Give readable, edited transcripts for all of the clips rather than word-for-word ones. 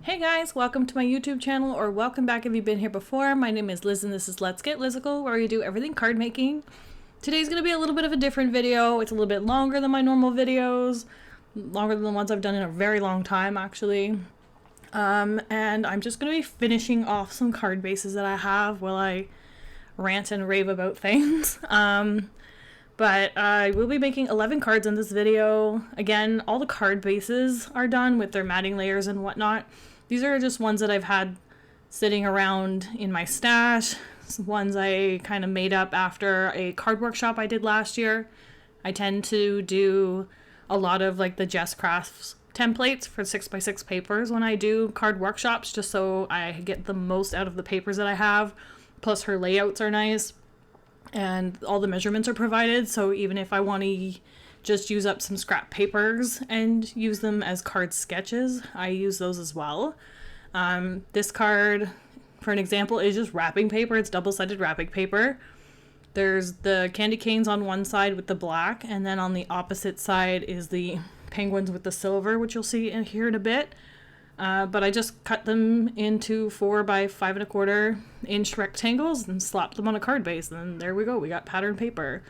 Hey guys, welcome to my YouTube channel, or welcome back if you've been here before. My name is Liz and this is Let's Get Lizicle, where we do everything card making. Today's going to be a little bit of a different video. It's a little bit longer than my normal videos, longer than the ones I've done in a very long time actually. And I'm just going to be finishing off some card bases that I have while I rant and rave about things. But I will be making 11 cards in this video. Again, all the card bases are done with their matting layers and whatnot. These are just ones that I've had sitting around in my stash. Some ones I kind of made up after a card workshop I did last year. I tend to do a lot of like the Jess Crafts templates for 6x6 papers when I do card workshops, just so I get the most out of the papers that I have. Plus her layouts are nice and all the measurements are provided, so even if I want to just use up some scrap papers and use them as card sketches, I use those as well. This card, for an example, is just wrapping paper. It's double-sided wrapping paper. There's the candy canes on one side with the black, and then on the opposite side is the penguins with the silver, which you'll see in here in a bit. But I just cut them into 4 by 5¼ inch rectangles and slapped them on a card base, and there we go, we got patterned paper.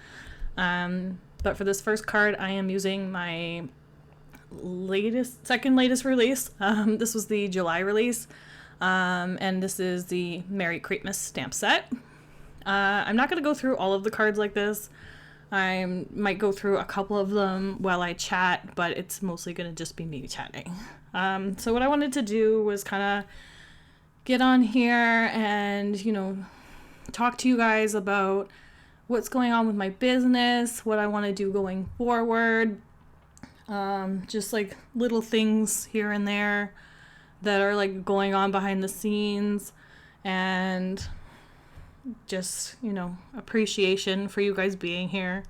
But for this first card, I am using my second latest release. This was the July release, and this is the Merry Christmas stamp set. I'm not going to go through all of the cards like this. I might go through a couple of them while I chat, but it's mostly going to just be me chatting. So what I wanted to do was kind of get on here and, talk to you guys about what's going on with my business, what I want to do going forward, just like little things here and there that are like going on behind the scenes, and just, appreciation for you guys being here.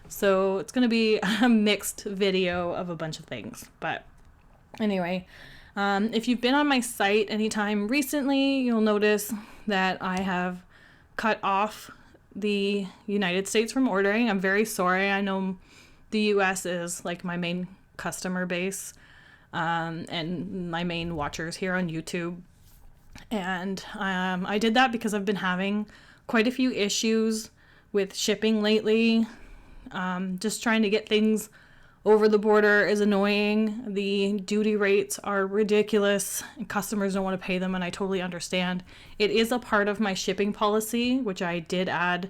So it's going to be a mixed video of a bunch of things. But anyway, if you've been on my site anytime recently, you'll notice that I have cut off the United States from ordering. I'm very sorry. I know the US is like my main customer base, and my main watchers here on YouTube. And I did that because I've been having quite a few issues with shipping lately. Just trying to get things over the border is annoying. The duty rates are ridiculous and customers don't want to pay them, and I totally understand. It is a part of my shipping policy, which I did add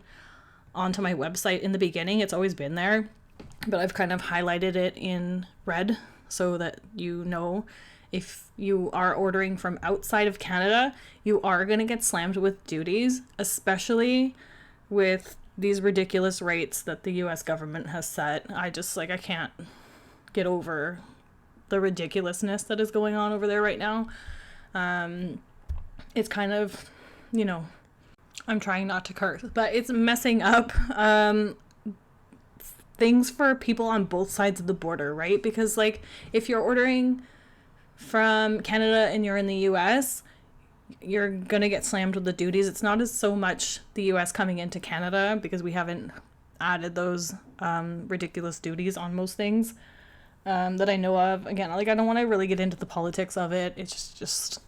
onto my website in the beginning. It's always been there, but I've kind of highlighted it in red so that if you are ordering from outside of Canada, you are going to get slammed with duties, especially with these ridiculous rates that the US government has set. I can't get over the ridiculousness that is going on over there right now. It's kind of, I'm trying not to curse, but it's messing up things for people on both sides of the border, right? Because if you're ordering from Canada and you're in the US, you're gonna get slammed with the duties. It's not as so much the US coming into Canada, because we haven't added those ridiculous duties on most things that I know of. Again, I don't want to really get into the politics of it. It's just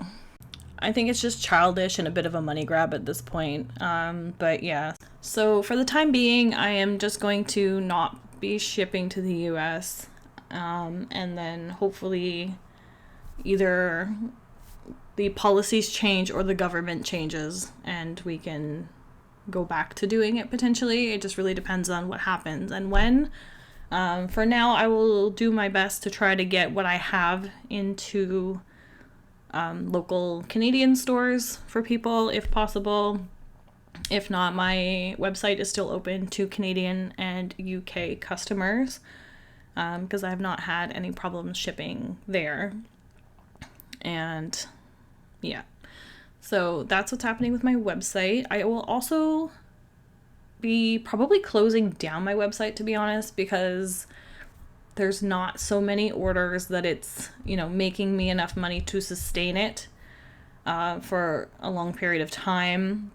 I think it's just childish and a bit of a money grab at this point. But yeah, so for the time being, I am just going to not be shipping to the US, and then hopefully either the policies change or the government changes and we can go back to doing it potentially. It just really depends on what happens and when. For now, I will do my best to try to get what I have into local Canadian stores for people if possible. If not, my website is still open to Canadian and UK customers, because I have not had any problems shipping there. And yeah, so that's what's happening with my website. I will also be probably closing down my website, to be honest, because there's not so many orders that it's, making me enough money to sustain it for a long period of time.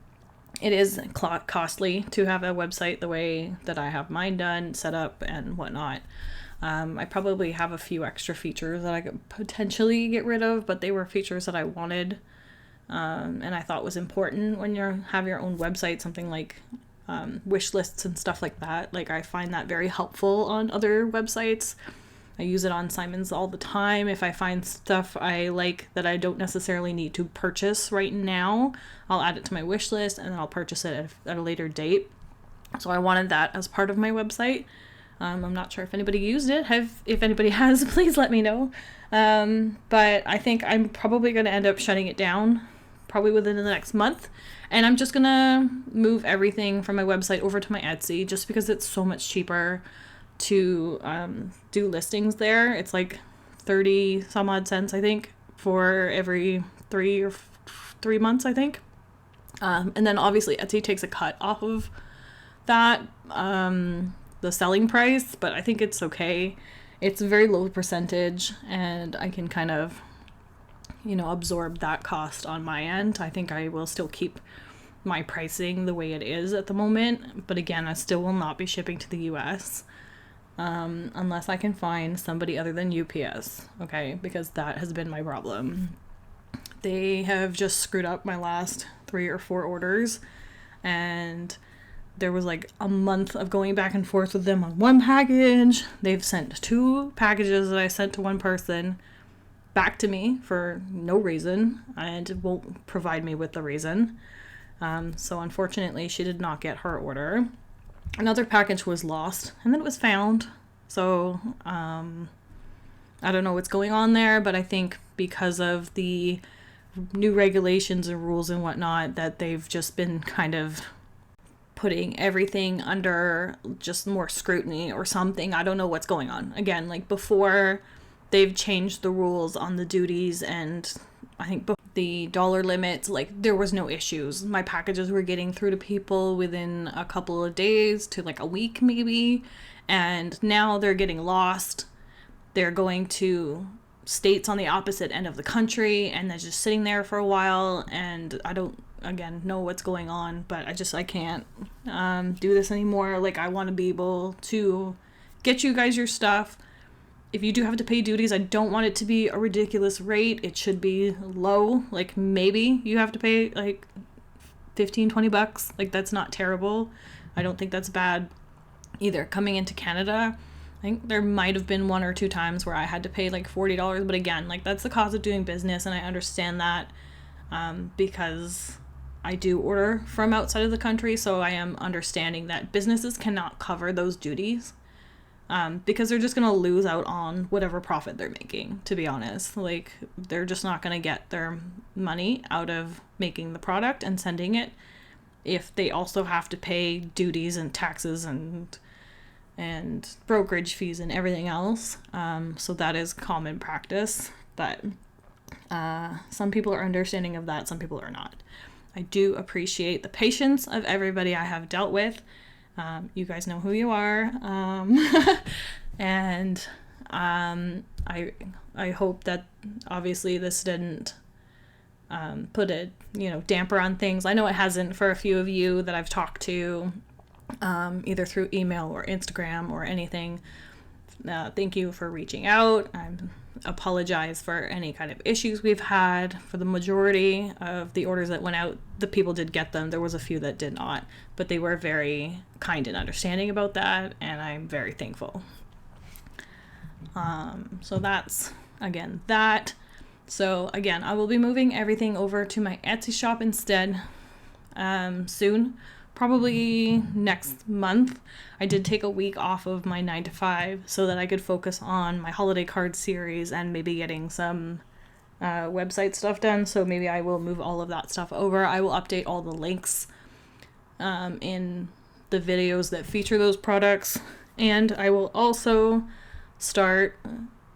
It is costly to have a website the way that I have mine done, set up, and whatnot. I probably have a few extra features that I could potentially get rid of, but they were features that I wanted, and I thought was important when you have your own website, something like wish lists and stuff like that. Like, I find that very helpful on other websites. I use it on Simon's all the time. If I find stuff I like that I don't necessarily need to purchase right now, I'll add it to my wish list and then I'll purchase it at a later date. So I wanted that as part of my website. I'm not sure if anybody used it. If anybody has, please let me know. But I think I'm probably going to end up shutting it down probably within the next month. And I'm just going to move everything from my website over to my Etsy just because it's so much cheaper to do listings there. It's like 30 some odd cents, I think, for every 3 months, I think. And then obviously Etsy takes a cut off of that, the selling price, but I think it's okay. It's a very low percentage and I can kind of, absorb that cost on my end. I think I will still keep my pricing the way it is at the moment, but again, I still will not be shipping to the US unless I can find somebody other than UPS, okay, because that has been my problem. They have just screwed up my last 3 or 4 orders, and there was like a month of going back and forth with them on one package. They've sent 2 packages that I sent to one person back to me for no reason, and won't provide me with the reason. So unfortunately, she did not get her order. Another package was lost, and then it was found. So I don't know what's going on there, but I think because of the new regulations and rules and whatnot, that they've just been kind of putting everything under just more scrutiny or something. I don't know what's going on. Again, like before, they've changed the rules on the duties, and I think the dollar limits, like there was no issues. My packages were getting through to people within a couple of days to like a week maybe, and now they're getting lost. They're going to states on the opposite end of the country, and they're just sitting there for a while, and I don't, again, know what's going on, but I can't do this anymore. Like, I want to be able to get you guys your stuff. If you do have to pay duties, I don't want it to be a ridiculous rate. It should be low. Like, maybe you have to pay like $15-20. Like, that's not terrible. I don't think that's bad either. Coming into Canada, I think there might have been 1 or 2 times where I had to pay like $40, but again, like that's the cost of doing business, and I understand that because I do order from outside of the country, so I am understanding that businesses cannot cover those duties. Because they're just going to lose out on whatever profit they're making, to be honest. Like, they're just not going to get their money out of making the product and sending it if they also have to pay duties and taxes and brokerage fees and everything else. So that is common practice, but some people are understanding of that, some people are not. I do appreciate the patience of everybody I have dealt with. You guys know who you are. And I hope that obviously this didn't put a damper on things. I know it hasn't for a few of you that I've talked to, either through email or Instagram or anything. Thank you for reaching out. I apologize for any kind of issues we've had. For the majority of the orders that went out, the people did get them. There was a few that did not, but they were very kind and understanding about that, and I'm very thankful. So that's, again, that. So again, I will be moving everything over to my Etsy shop instead soon. Probably next month. I did take a week off of my 9-to-5 so that I could focus on my holiday card series and maybe getting some website stuff done. So maybe I will move all of that stuff over. I will update all the links in the videos that feature those products. And I will also start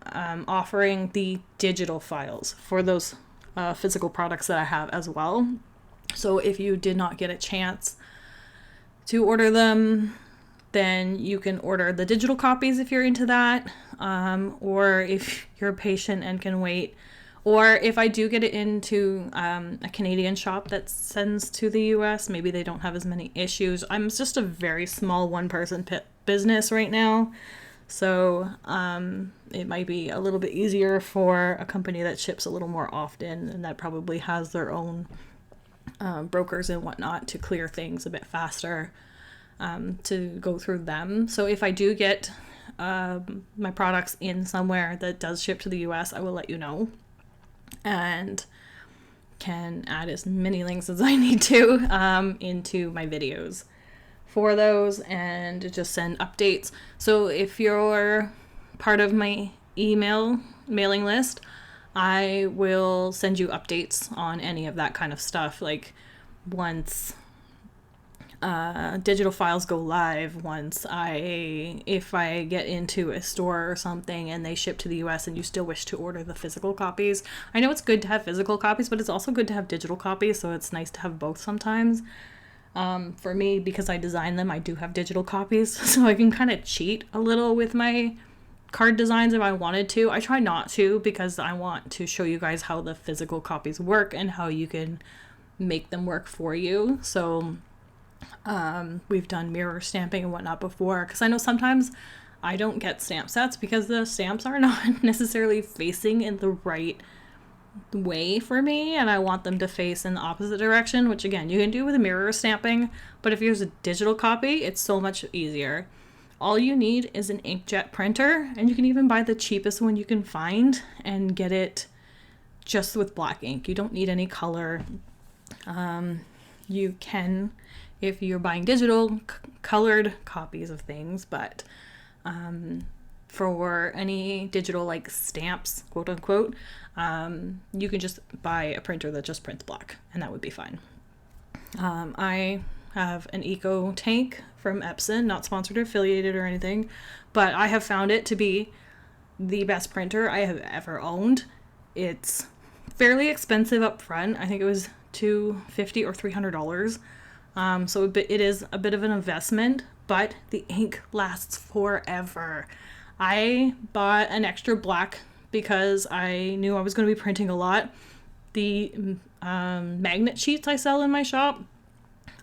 offering the digital files for those physical products that I have as well. So if you did not get a chance to order them, then you can order the digital copies if you're into that, or if you're patient and can wait, or if I do get it into a Canadian shop that sends to the US, maybe they don't have as many issues. I'm just a very small one-person business right now, So it might be a little bit easier for a company that ships a little more often and that probably has their own brokers and whatnot to clear things a bit faster, to go through them. So if I do get my products in somewhere that does ship to the US, I will let you know and can add as many links as I need to into my videos for those and just send updates. So if you're part of my mailing list, I will send you updates on any of that kind of stuff. Like once digital files go live, if I get into a store or something and they ship to the US and you still wish to order the physical copies. I know it's good to have physical copies, but it's also good to have digital copies, so it's nice to have both sometimes. For me, because I design them, I do have digital copies, so I can kind of cheat a little with my card designs if I wanted to. I try not to because I want to show you guys how the physical copies work and how you can make them work for you. So we've done mirror stamping and whatnot before, because I know sometimes I don't get stamp sets because the stamps are not necessarily facing in the right way for me, and I want them to face in the opposite direction, which again you can do with a mirror stamping, but if you use a digital copy, it's so much easier. All you need is an inkjet printer, and you can even buy the cheapest one you can find and get it just with black ink. You don't need any color. You can, if you're buying digital, colored copies of things, but for any digital like stamps, quote unquote, you can just buy a printer that just prints black, and that would be fine. I have an eco tank from Epson, not sponsored or affiliated or anything, but I have found it to be the best printer I have ever owned. It's fairly expensive up front. I think it was $250 or $300. So it is a bit of an investment, but the ink lasts forever. I bought an extra black because I knew I was going to be printing a lot. The magnet sheets I sell in my shop,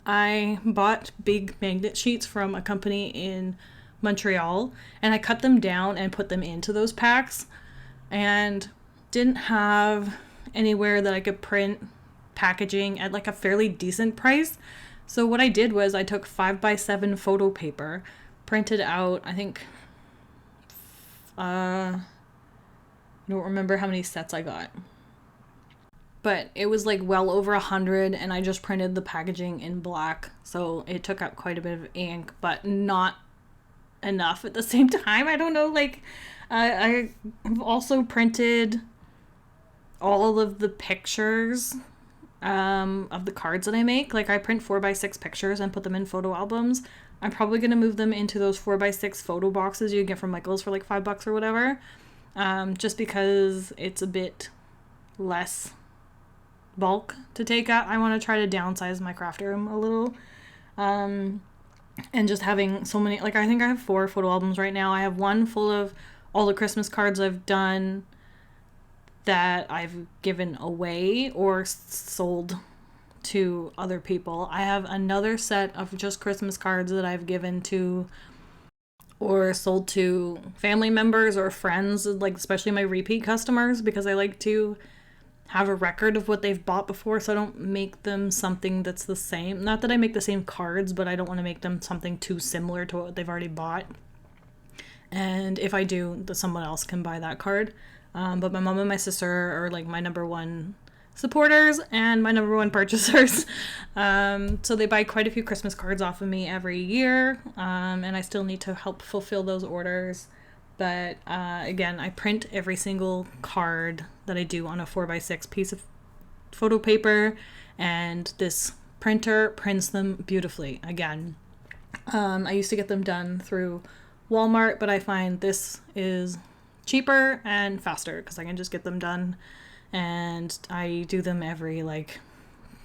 I bought big magnet sheets from a company in Montreal, and I cut them down and put them into those packs, and didn't have anywhere that I could print packaging at like a fairly decent price. So what I did was I took 5x7 photo paper, printed out, I think, I don't remember how many sets I got, but it was like well over 100, and I just printed the packaging in black, so it took up quite a bit of ink, but not enough at the same time. I don't know, like, I have also printed all of the pictures of the cards that I make. Like, I print 4x6 pictures and put them in photo albums. I'm probably going to move them into those 4x6 photo boxes you can get from Michael's for like $5 or whatever, just because it's a bit less bulk to take out. I want to try to downsize my craft room a little, and just having so many, like, I think I have 4 photo albums right now. I have one full of all the Christmas cards I've done that I've given away or sold to other people. I have another set of just Christmas cards that I've given to or sold to family members or friends, like especially my repeat customers, because I like to have a record of what they've bought before, so I don't make them something that's the same. Not that I make the same cards, but I don't want to make them something too similar to what they've already bought. And if I do, someone else can buy that card. But my mom and my sister are like my number one supporters and my number one purchasers. So they buy quite a few Christmas cards off of me every year. And I still need to help fulfill those orders. But again, I print every single card that I do on a 4x6 piece of photo paper, and this printer prints them beautifully. Again, I used to get them done through Walmart, but I find this is cheaper and faster because I can just get them done, and I do them every like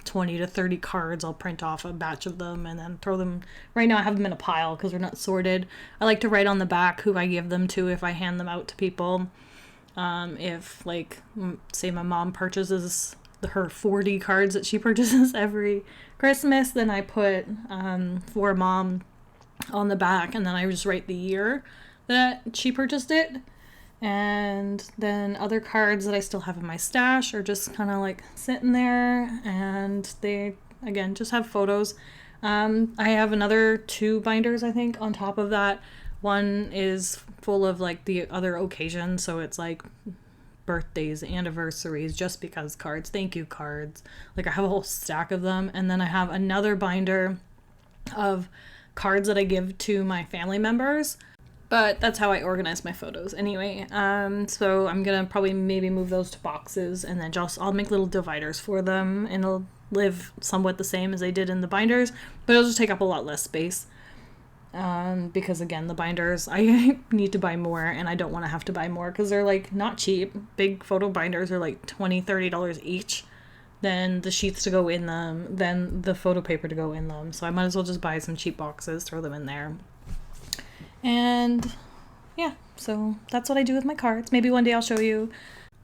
20 to 30 cards. I'll print off a batch of them and then throw them. Right now I have them in a pile because they're not sorted. I like to write on the back who I give them to if I hand them out to people. If, like, say my mom purchases her 40 cards that she purchases every Christmas, then I put for mom on the back, and then I just write the year that she purchased it. And then other cards that I still have in my stash are just kind of like sitting there, and they, again, just have photos. I have another 2 binders, I think, on top of that. One is full of like the other occasions, so it's like birthdays, anniversaries, just because cards, thank you cards. Like I have a whole stack of them. And then I have another binder of cards that I give to my family members. But that's how I organize my photos anyway. So I'm gonna probably maybe move those to boxes, and then I'll make little dividers for them, and it'll live somewhat the same as they did in the binders, but it'll just take up a lot less space. Because again, the binders, I need to buy more, and I don't want to have to buy more because they're like not cheap. Big photo binders are like $20-$30 each. Then the sheets to go in them, then the photo paper to go in them. So I might as well just buy some cheap boxes, throw them in there. And yeah, so that's what I do with my cards. Maybe one day I'll show you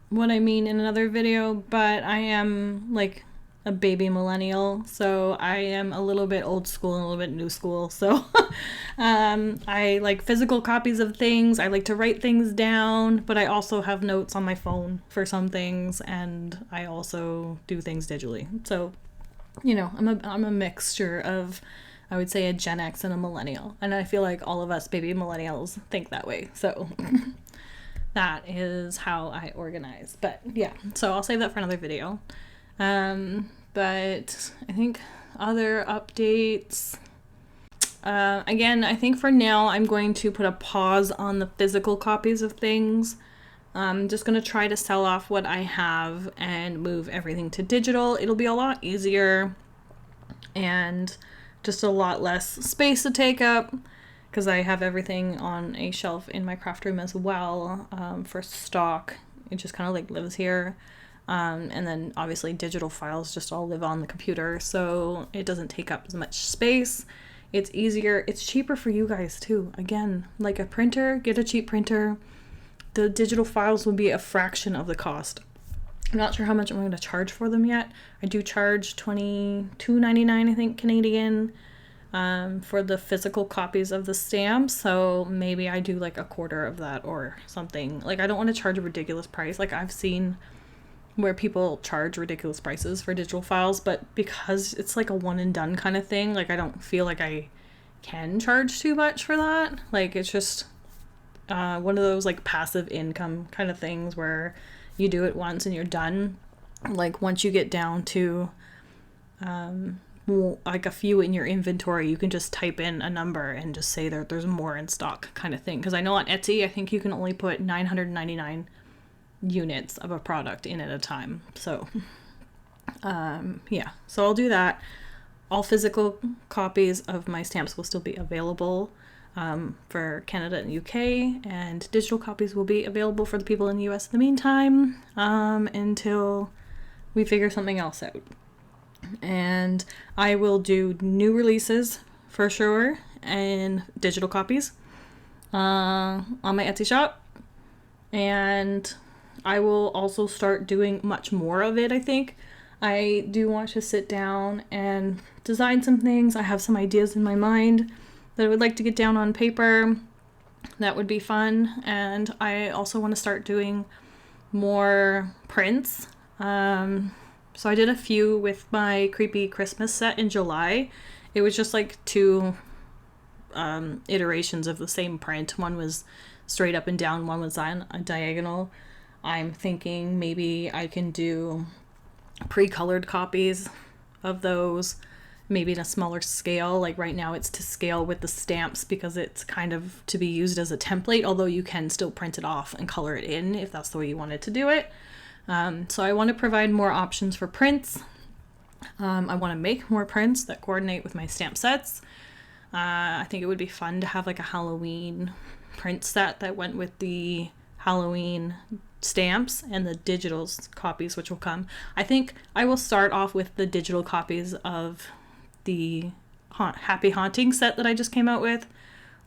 what I mean in another video, but I am like a baby millennial, so I am a little bit old school and a little bit new school. So I like physical copies of things. I like to write things down, but I also have notes on my phone for some things, and I also do things digitally. So, you know, I'm a mixture of, I would say, a Gen X and a millennial. And I feel like all of us baby millennials think that way. So that is how I organize. But yeah, so I'll save that for another video. But I think other updates, again, I think for now I'm going to put a pause on the physical copies of things. I'm just going to try to sell off what I have and move everything to digital. It'll be a lot easier and just a lot less space to take up, because I have everything on a shelf in my craft room as well, for stock. It just kind of like lives here. And then obviously digital files just all live on the computer, so it doesn't take up as much space. It's easier. It's cheaper for you guys too. Again, like a printer, get a cheap printer. The digital files will be a fraction of the cost. I'm not sure how much I'm going to charge for them yet. I do charge $22.99, I think, Canadian, for the physical copies of the stamps. So maybe I do like a quarter of that or something. Like, I don't want to charge a ridiculous price. Like, I've seen where people charge ridiculous prices for digital files, but because it's like a one and done kind of thing, like I don't feel like I can charge too much for that. Like, it's just one of those like passive income kind of things where you do it once and you're done. Like, once you get down to like a few in your inventory, you can just type in a number and just say that there's more in stock kind of thing. Because I know on Etsy, I think you can only put 999 units of a product in at a time. So yeah, so I'll do that. All physical copies of my stamps will still be available for Canada and UK, and digital copies will be available for the people in the US in the meantime, until we figure something else out. And I will do new releases for sure and digital copies on my Etsy shop, and I will also start doing much more of it. I think I do want to sit down and design some things. I have some ideas in my mind that I would like to get down on paper. That would be fun. And I also want to start doing more prints. So I did a few with my Creepy Christmas set in July. It was just like 2 iterations of the same print. One was straight up and down, one was on a diagonal. I'm thinking maybe I can do pre-colored copies of those, maybe in a smaller scale. Like right now it's to scale with the stamps because it's kind of to be used as a template, although you can still print it off and color it in if that's the way you wanted to do it. So I want to provide more options for prints. I want to make more prints that coordinate with my stamp sets. I think it would be fun to have like a Halloween print set that went with the Halloween stamps and the digital copies which will come. I think I will start off with the digital copies of the Happy Haunting set that I just came out with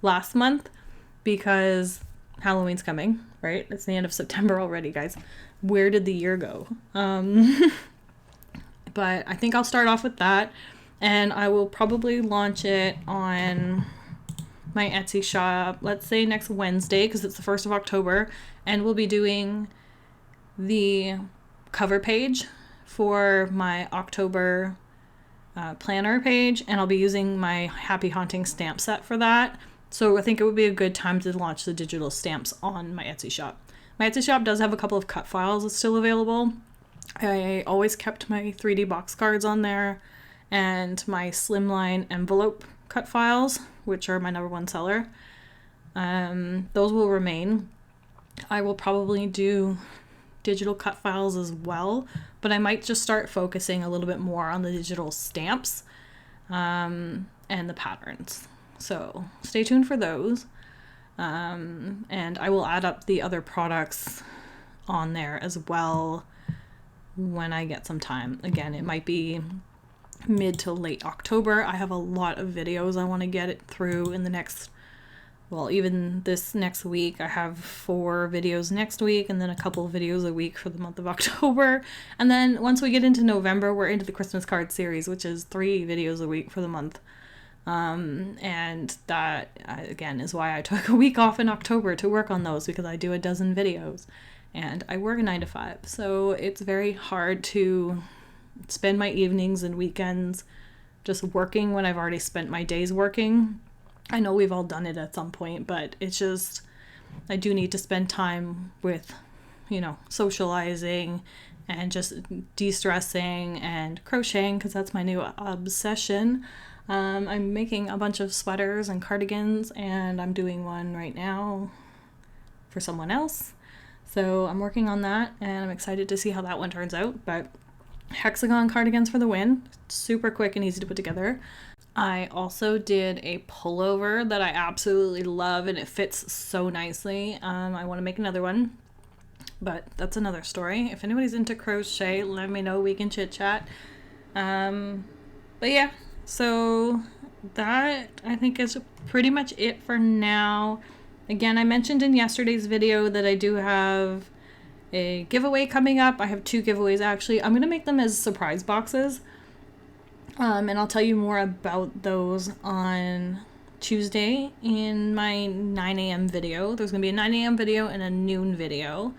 last month, because Halloween's coming, right? It's the end of September already, guys. Where did the year go? But I think I'll start off with that, and I will probably launch it on my Etsy shop, let's say next Wednesday, because it's the 1st of October, and we'll be doing the cover page for my October planner page, and I'll be using my Happy Haunting stamp set for that. So I think it would be a good time to launch the digital stamps on my Etsy shop. My Etsy shop does have a couple of cut files that's still available. I always kept my 3D box cards on there and my slimline envelope cut files, which are my #1 seller. Those will remain. I will probably do digital cut files as well, but I might just start focusing a little bit more on the digital stamps and the patterns. So stay tuned for those. And I will add up the other products on there as well when I get some time. Again, it might be mid to late October. I have a lot of videos I want to get it through in the next, well, even this next week. I have 4 videos next week, and then a couple of videos a week for the month of October. And then once we get into November, we're into the Christmas card series, which is 3 videos a week for the month. And that, again, is why I took a week off in October to work on those, because I do a dozen videos and I work 9 to 5. So it's very hard to spend my evenings and weekends just working when I've already spent my days working. I know we've all done it at some point, but it's just, I do need to spend time with, socializing and just de-stressing and crocheting, because that's my new obsession. I'm making a bunch of sweaters and cardigans, and I'm doing one right now for someone else. So I'm working on that, and I'm excited to see how that one turns out. But hexagon cardigans for the win. Super quick and easy to put together. I also did a pullover that I absolutely love, and it fits so nicely. I want to make another one, but that's another story. If anybody's into crochet, let me know. We can chit chat. But yeah. So that, I think, is pretty much it for now. Again, I mentioned in yesterday's video that I do have a giveaway coming up. I have 2 giveaways, actually. I'm going to make them as surprise boxes. And I'll tell you more about those on Tuesday in my 9 a.m. video. There's going to be a 9 a.m. video and a noon video.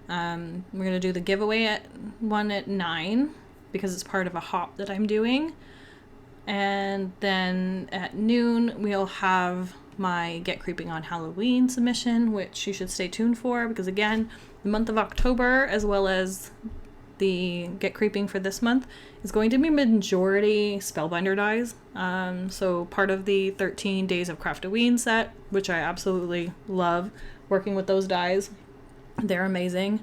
We're going to do the giveaway at 9 because it's part of a hop that I'm doing. And then at noon, we'll have my Get Creeping on Halloween submission, which you should stay tuned for, because again, the month of October, as well as the Get Creeping for this month, is going to be majority Spellbinder dies. So part of the 13 Days of Craftoween set, which I absolutely love working with those dies. They're amazing.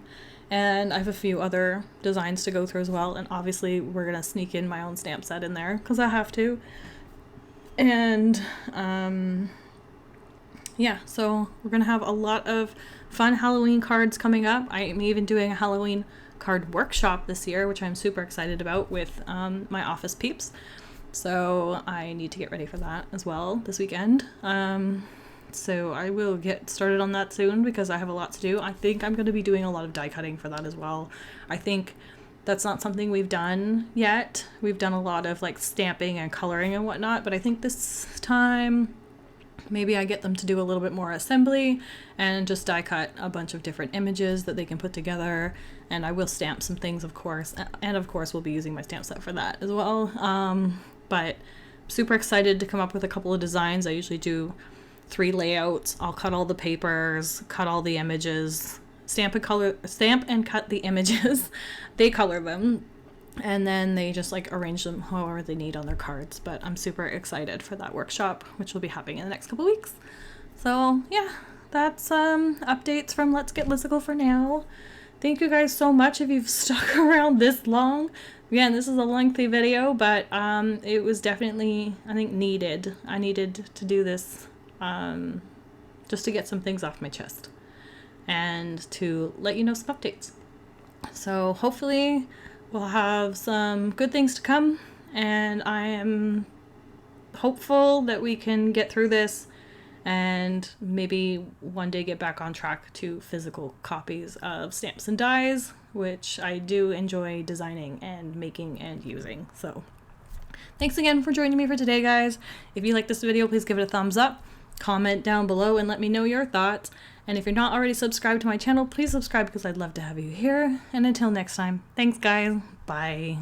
And I have a few other designs to go through as well. And obviously we're going to sneak in my own stamp set in there because I have to. And yeah, so we're going to have a lot of fun Halloween cards coming up. I'm even doing a Halloween card workshop this year, which I'm super excited about with my office peeps. So I need to get ready for that as well this weekend. So I will get started on that soon because I have a lot to do. I think I'm going to be doing a lot of die cutting for that as well. I think that's not something we've done yet. We've done a lot of like stamping and coloring and whatnot, but I think this time maybe I get them to do a little bit more assembly and just die cut a bunch of different images that they can put together. And I will stamp some things, of course. And of course, we'll be using my stamp set for that as well. But super excited to come up with a couple of designs. I usually do 3 layouts. I'll cut all the papers, cut all the images, stamp and cut the images. They color them, and then they just like arrange them however they need on their cards. But I'm super excited for that workshop, which will be happening in the next couple weeks. So yeah, that's updates from Let's Get Lizicle for now. Thank you guys so much if you've stuck around this long. Again, this is a lengthy video, but it was definitely, I think, needed. I needed to do this just to get some things off my chest and to let you know some updates. So hopefully we'll have some good things to come, and I am hopeful that we can get through this and maybe one day get back on track to physical copies of stamps and dies, which I do enjoy designing and making and using. So thanks again for joining me for today, guys. If you like this video, please give it a thumbs up. Comment down below and let me know your thoughts. And if you're not already subscribed to my channel, please subscribe because I'd love to have you here. And until next time, thanks guys. Bye.